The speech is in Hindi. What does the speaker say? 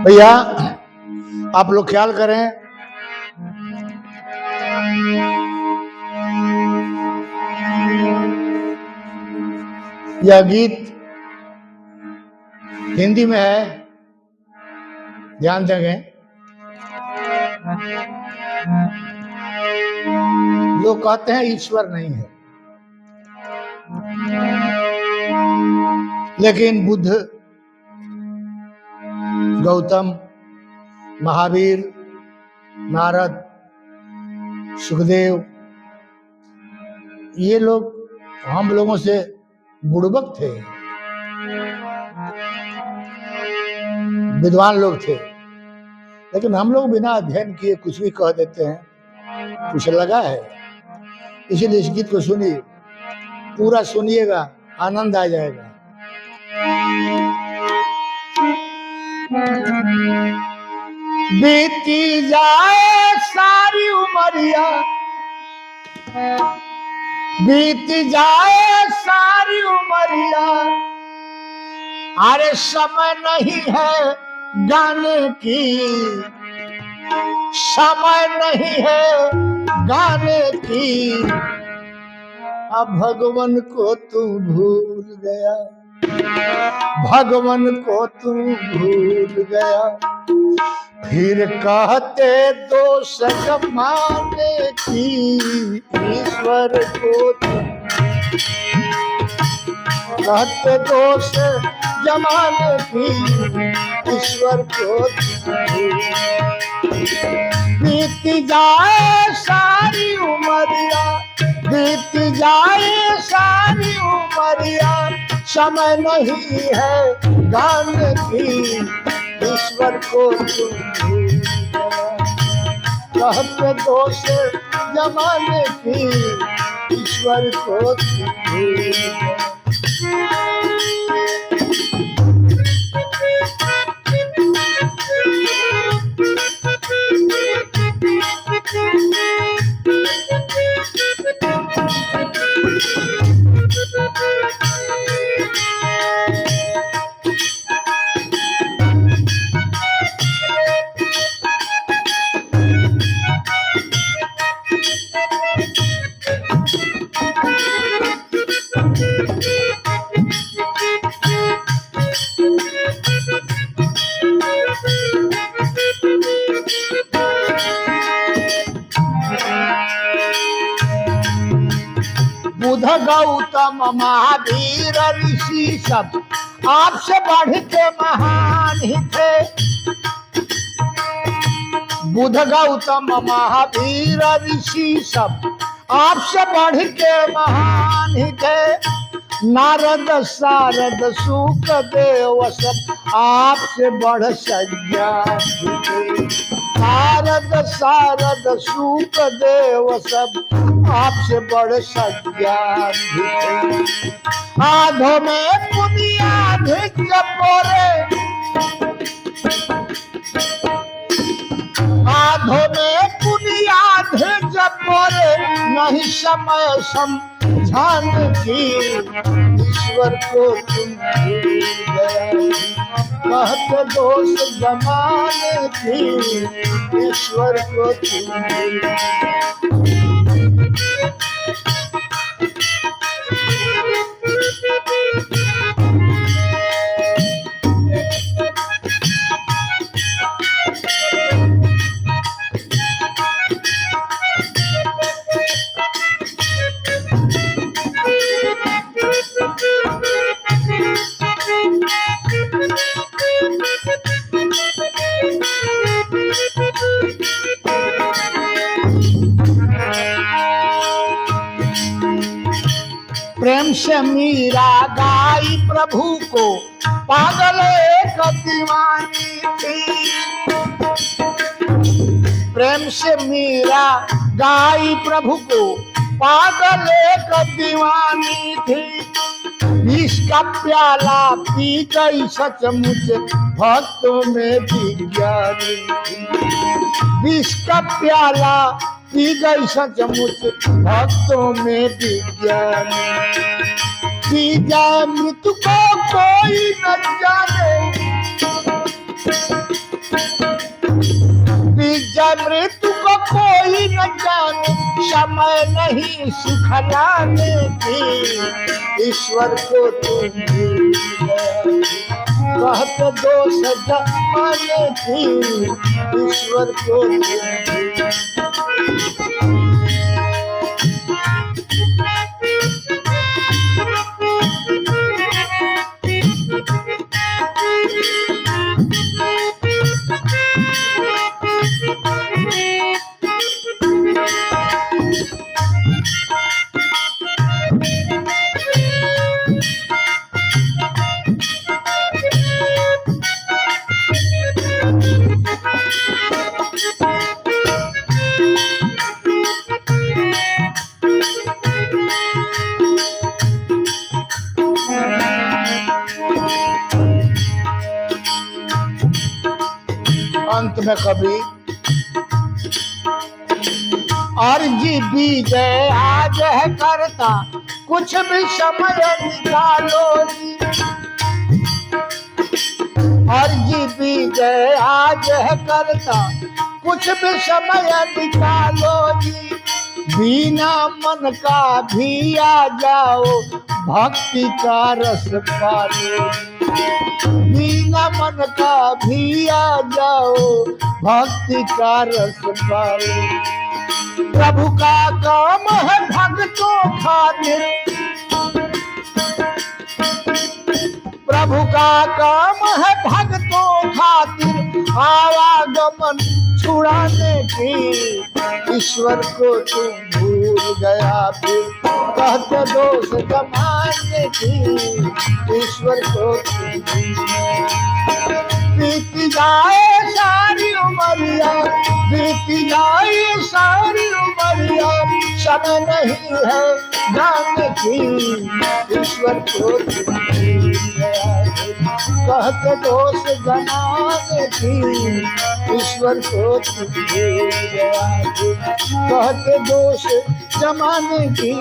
भैया आप लोग ख्याल करें, यह गीत हिंदी में है, ध्यान देंगे। लोग कहते हैं ईश्वर नहीं है, लेकिन बुद्ध, गौतम, महावीर, नारद, सुखदेव, ये लोग हम लोगों से बुड़बक थे, विद्वान लोग थे, लेकिन हम लोग बिना अध्ययन किए कुछ भी कह देते हैं। कुछ लगा है, इसीलिए इस गीत को सुनिए, पूरा सुनिएगा, आनंद आ जाएगा। बीती जाए सारी उमरिया, बीत जाए सारी उमरिया, अरे समय नहीं है गाने की, समय नहीं है गाने की। अब भगवान को तू भूल गया, भगवान को तू भूल गया, फिर कहते दोष जमाने की, ईश्वर को कहते दोष जमाने की, ईश्वर को। बीत जाए सारी उमरिया, बीत जाए सारी उमरिया, समय नहीं है गाने की, ईश्वर को कहते दोष जमाने की, ईश्वर को। बुध गौतम महावीर ऋषि सब आपसे बढ़ के महान ही थे। बुध गौतम महावीर ऋषि सब आपसे बढ़ के महान ही थे। नारद सारद सुख देव सब आपसे बढ़ सज्ञान थे। नारद सारद सुख देव सब आपसे बढ़ सज्ञान थे। आधो में बुनियाद जपोरे, आधो में बुनियाद जपोरे, नहीं समय समझाने की, ईश्वर को तुम भूल गया। कहते दोष जमाने की, ईश्वर को तुम भूल गया। प्रेम से मीरा गाई प्रभु को, पागल एक दीवानी थी। प्रेम से मीरा गाई प्रभु को, पागल एक दीवानी थी। विष का प्याला पी गई सचमुच, भक्तों में विज्ञानी थी। विष का प्याला पी गई सचमुच, भक्तों में विज्ञान। पी जाए मृत्यु को कोई न जाने, मृत्यु को कोई न जाने, समय नहीं सिखलाने की, ईश्वर को तुम भूल गया। कहत दोष जमाने की, ईश्वर को तुम अंत में कभी अर्जी विजय आज है करता, कुछ भी समय निकालो जी। अर्जी विजय आज है करता, कुछ भी समय निकालो जी। बिना मन का भी आ जाओ, भक्ति का रस पालो। बिना मन का भी आ जाओ, भक्ति का रस पालो। प्रभु का काम है भक्तों खातिर, प्रभु का काम है भक्तों खातिर, आवागमन छुड़ाने की, ईश्वर को तुम भूल गया फिर। कहते दोष जमाने की, ईश्वर को तुम भूल गया। बीत जाए सारी उमरिया, बीत जाए सारी उमरिया, समय नहीं है जाने की, ईश्वर को तुम भूल गया। कहते दोष जमाने की, ईश्वर को तुम भूल गया। कहते दोष जमाने की,